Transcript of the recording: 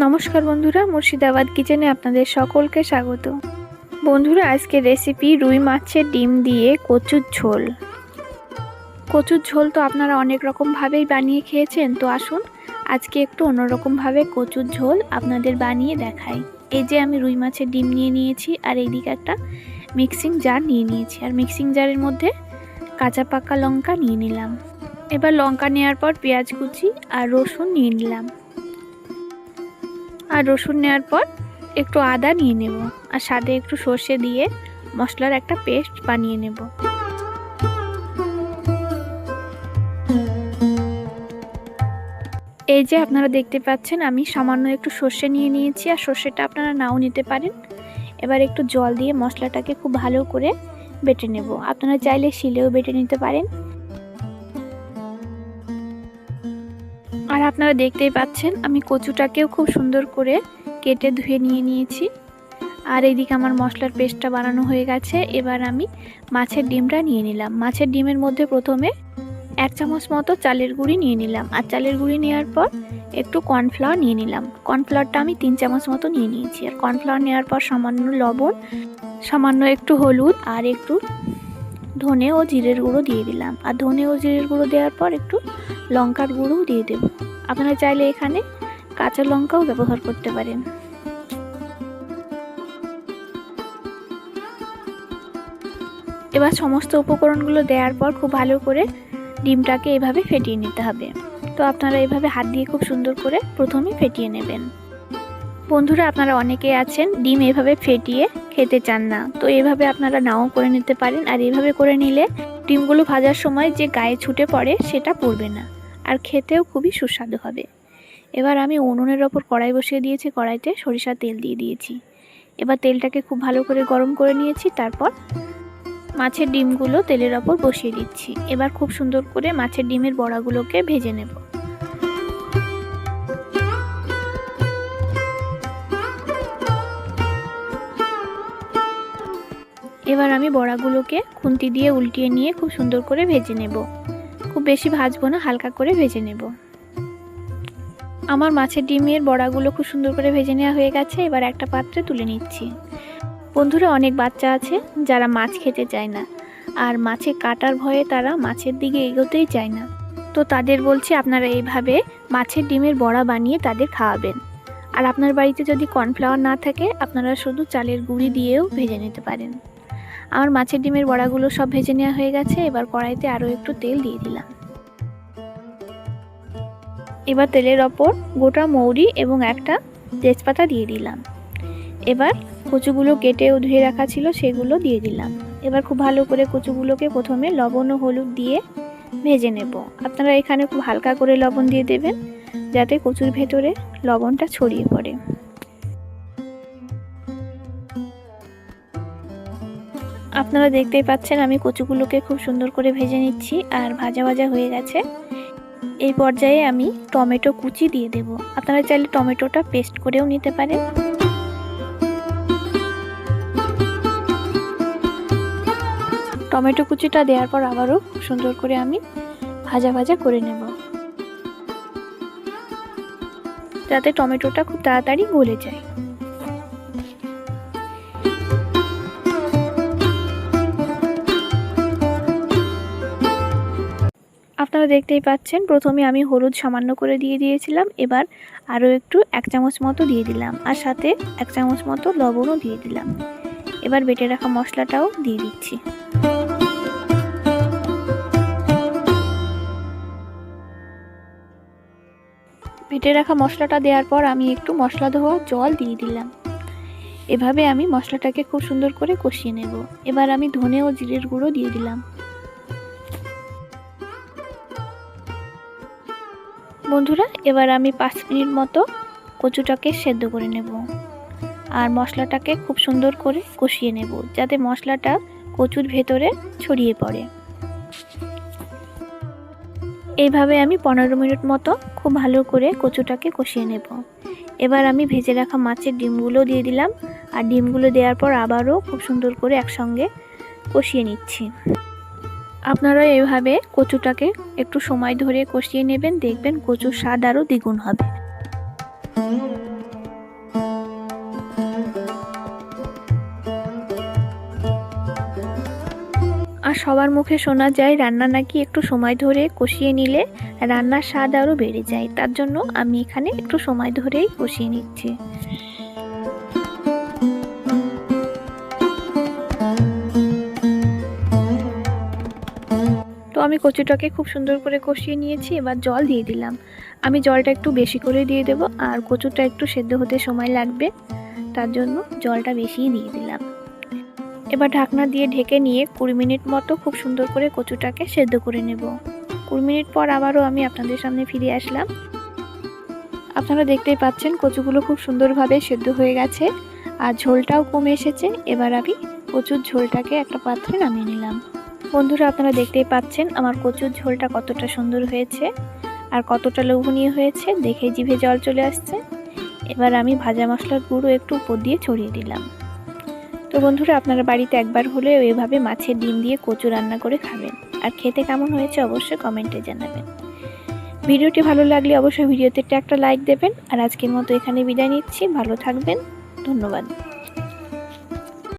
নমস্কার বন্ধুরা, মুর্শিদাবাদ কিচেনে আপনাদের সকলকে স্বাগত। বন্ধুরা, আজকে রেসিপি রুই মাছের ডিম দিয়ে কচুর ঝোল। কচুর ঝোল তো আপনারা অনেক রকমভাবেই বানিয়ে খেয়েছেন, তো আসুন আজকে একটু অন্যরকমভাবে কচুর ঝোল আপনাদের বানিয়ে দেখাই। এই যে আমি রুই মাছের ডিম নিয়ে নিয়েছি, আর এইদিকে একটা মিক্সিং জার নিয়ে নিয়েছি, আর মিক্সিং জারের মধ্যে কাঁচা পাকা লঙ্কা নিয়ে নিলাম। এবার লঙ্কা নেওয়ার পর পেঁয়াজ কুচি আর রসুন নিয়ে নিলাম, আর রসুন নেওয়ার পর একটু আদা নিয়ে নেব, আর সাথে একটু সর্ষে দিয়ে মশলার একটা পেস্ট বানিয়ে নেব। এই যে আপনারা দেখতে পাচ্ছেন আমি সামান্য একটু সর্ষে নিয়ে নিয়েছি, আর সর্ষেটা আপনারা নাও নিতে পারেন। এবার একটু জল দিয়ে মশলাটাকে খুব ভালো করে বেটে নেব। আপনারা চাইলে শিলেও বেটে নিতে পারেন। আর আপনারা দেখতেই পাচ্ছেন আমি কচুটাকেও খুব সুন্দর করে কেটে ধুয়ে নিয়ে নিয়েছি, আর এইদিকে আমার মশলার পেস্টটা বানানো হয়ে গেছে। এবার আমি মাছের ডিমটা নিয়ে নিলাম। মাছের ডিমের মধ্যে প্রথমে 1 চামচ মতো চালের গুঁড়ি নিয়ে নিলাম, আর চালের গুঁড়ি নেওয়ার পর একটু কর্নফ্লাওয়ার নিয়ে নিলাম। কর্নফ্লাওয়ারটা আমি 3 চামচ মতো নিয়ে নিয়েছি, আর কর্নফ্লাওয়ার নেওয়ার পর সামান্য লবণ, সামান্য একটু হলুদ, আর একটু ধনে ও জিরের গুঁড়ো দিয়ে দিলাম। আর ধনে ও জিরের গুঁড়ো দেওয়ার পর একটু লঙ্কার গুঁড়োও দিয়ে দেব। আপনারা চাইলে এখানে কাঁচা লঙ্কাও ব্যবহার করতে পারেন। এবার সমস্ত উপকরণগুলো দেওয়ার পর খুব ভালো করে ডিমটাকে এভাবে ফেটিয়ে নিতে হবে। তো আপনারা এভাবে হাত দিয়ে খুব সুন্দর করে প্রথমে ফেটিয়ে নেবেন। বন্ধুরা, আপনারা অনেকেই আছেন ডিম এভাবে ফেটিয়ে খেতে চান না, তো এভাবে আপনারা নাও করে নিতে পারেন। আর এভাবে করে নিলে ডিমগুলো ভাজার সময় যে গায়ে ছুটে পড়ে সেটা পড়বে না, আর খেতেও খুবই সুস্বাদু হবে। এবার আমি উনুনের ওপর কড়াই বসিয়ে দিয়েছি, কড়াইতে সরিষার তেল দিয়ে দিয়েছি। এবার তেলটাকে খুব ভালো করে গরম করে নিয়েছি, তারপর মাছের ডিমগুলো তেলের ওপর বসিয়ে দিচ্ছি। এবার খুব সুন্দর করে মাছের ডিমের বড়াগুলোকে ভেজে নেব। এবার আমি বড়াগুলোকে খুন্তি দিয়ে উল্টিয়ে নিয়ে খুব সুন্দর করে ভেজে নেব। খুব বেশি ভাজবো না, হালকা করে ভেজে নেব। আমার মাছের ডিমের বড়াগুলো খুব সুন্দর করে ভেজে নেওয়া হয়ে গেছে। এবার একটা পাত্রে তুলে নিচ্ছি। বন্ধুরা, অনেক বাচ্চা আছে যারা মাছ খেতে চায় না, আর মাছে কাটার ভয়ে তারা মাছের দিকে এগোতেই চায় না। তো তাদের বলছি আপনারা এইভাবে মাছের ডিমের বড়া বানিয়ে তাদের খাওয়াবেন। আর আপনার বাড়িতে যদি কর্নফ্লাওয়ার না থাকে আপনারা শুধু চালের গুঁড়ি দিয়েও ভেজে নিতে পারেন। আমার মাছের ডিমের বড়াগুলো সব ভেজে নেওয়া হয়ে গেছে। এবার কড়াইতে আরও একটু তেল দিয়ে দিলাম। এবার তেলের ওপর গোটা মৌরি এবং একটা তেজপাতা দিয়ে দিলাম। এবার কচুগুলো কেটে ও ধুয়ে রাখা ছিল সেগুলো দিয়ে দিলাম। এবার খুব ভালো করে কচুগুলোকে প্রথমে লবণ ও হলুদ দিয়ে ভেজে নেব। আপনারা এখানে খুব হালকা করে লবণ দিয়ে দেবেন, যাতে কচুর ভেতরে লবণটা ছড়িয়ে পড়ে। আপনারা দেখতেই পাচ্ছেন আমি কচুগুলোকে খুব সুন্দর করে ভেজে নিচ্ছি, আর ভাজা ভাজা হয়ে গেছে। এই পর্যায়ে আমি টমেটো কুচি দিয়ে দেব। আপনারা চাইলে টমেটোটা পেস্ট করেও নিতে পারেন। টমেটো কুচিটা দেওয়ার পর আবারও খুব সুন্দর করে আমি ভাজা ভাজা করে নেব, যাতে টমেটোটা খুব তাড়াতাড়ি গলে যায়। আপনারা দেখতেই পাচ্ছেন প্রথমে আমি হলুদ সামান্য করে দিয়ে দিয়েছিলাম। এবার আরও একটু 1 চামচ মতো দিয়ে দিলাম, আর সাথে 1 চামচ মতো লবণও দিয়ে দিলাম। এবার বেটে রাখা মশলাটাও দিয়ে দিচ্ছি। বেটে রাখা মশলাটা দেওয়ার পর আমি একটু মশলা ধোয়া জল দিয়ে দিলাম। এভাবে আমি মশলাটাকে খুব সুন্দর করে কষিয়ে নেব। এবার আমি ধনে ও জিরের গুঁড়ো দিয়ে দিলাম। বন্ধুরা, এবার আমি 5 মিনিট মতো কচুটাকে সেদ্ধ করে নেব, আর মশলাটাকে খুব সুন্দর করে কষিয়ে নেব, যাতে মশলাটা কচুর ভেতরে ছড়িয়ে পড়ে। এইভাবে আমি 15 মিনিট মতো খুব ভালো করে কচুটাকে কষিয়ে নেব। এবার আমি ভেজে রাখা মাছের ডিমগুলো দিয়ে দিলাম, আর ডিমগুলো দেওয়ার পর আবারও খুব সুন্দর করে একসঙ্গে কষিয়ে নিচ্ছি। আপনারা এইভাবে কচুটাকে একটু সময় ধরে কষিয়ে নেবেন, দেখবেন কচুর স্বাদ আরও দ্বিগুণ হবে। আর সবার মুখে শোনা যায় রান্না নাকি একটু সময় ধরে কষিয়ে নিলে রান্নার স্বাদ আরও বেড়ে যায়। তার জন্য আমি এখানে একটু সময় ধরেই কষিয়ে নিচ্ছি। তো আমি কচুটাকে খুব সুন্দর করে কষিয়ে নিয়েছি, এবার জল দিয়ে দিলাম। আমি জলটা একটু বেশি করে দিয়ে দেব, আর কচুটা একটু সেদ্ধ হতে সময় লাগবে, তার জন্য জলটা বেশিই দিয়ে দিলাম। এবার ঢাকনা দিয়ে ঢেকে নিয়ে 20 মিনিট মতো খুব সুন্দর করে কচুটাকে সেদ্ধ করে নেব। 20 মিনিট পর আবারও আমি আপনাদের সামনে ফিরে আসলাম। আপনারা দেখতেই পাচ্ছেন কচুগুলো খুব সুন্দরভাবে সেদ্ধ হয়ে গেছে আর ঝোলটাও কমে এসেছে। এবার আমি কচুর ঝোলটাকে একটা পাত্রে নামিয়ে নিলাম। বন্ধুরা, আপনারা দেখতেই পাচ্ছেন আমার কচুর ঝোলটা কতটা সুন্দর হয়েছে আর কতটা লোভনীয় হয়েছে, দেখে জিভে জল চলে আসছে। এবার আমি ভাজা মশলার গুঁড়ো একটু উপর দিয়ে ছড়িয়ে দিলাম। তো বন্ধুরা, আপনারা বাড়িতে একবার হলেও এভাবে মাছের ডিম দিয়ে কচু রান্না করে খাবেন, আর খেতে কেমন হয়েছে অবশ্যই কমেন্টে জানাবেন। ভিডিওটি ভালো লাগলে অবশ্যই ভিডিওতে একটা লাইক দেবেন। আর আজকের মতো এখানে বিদায় নিচ্ছি। ভালো থাকবেন, ধন্যবাদ।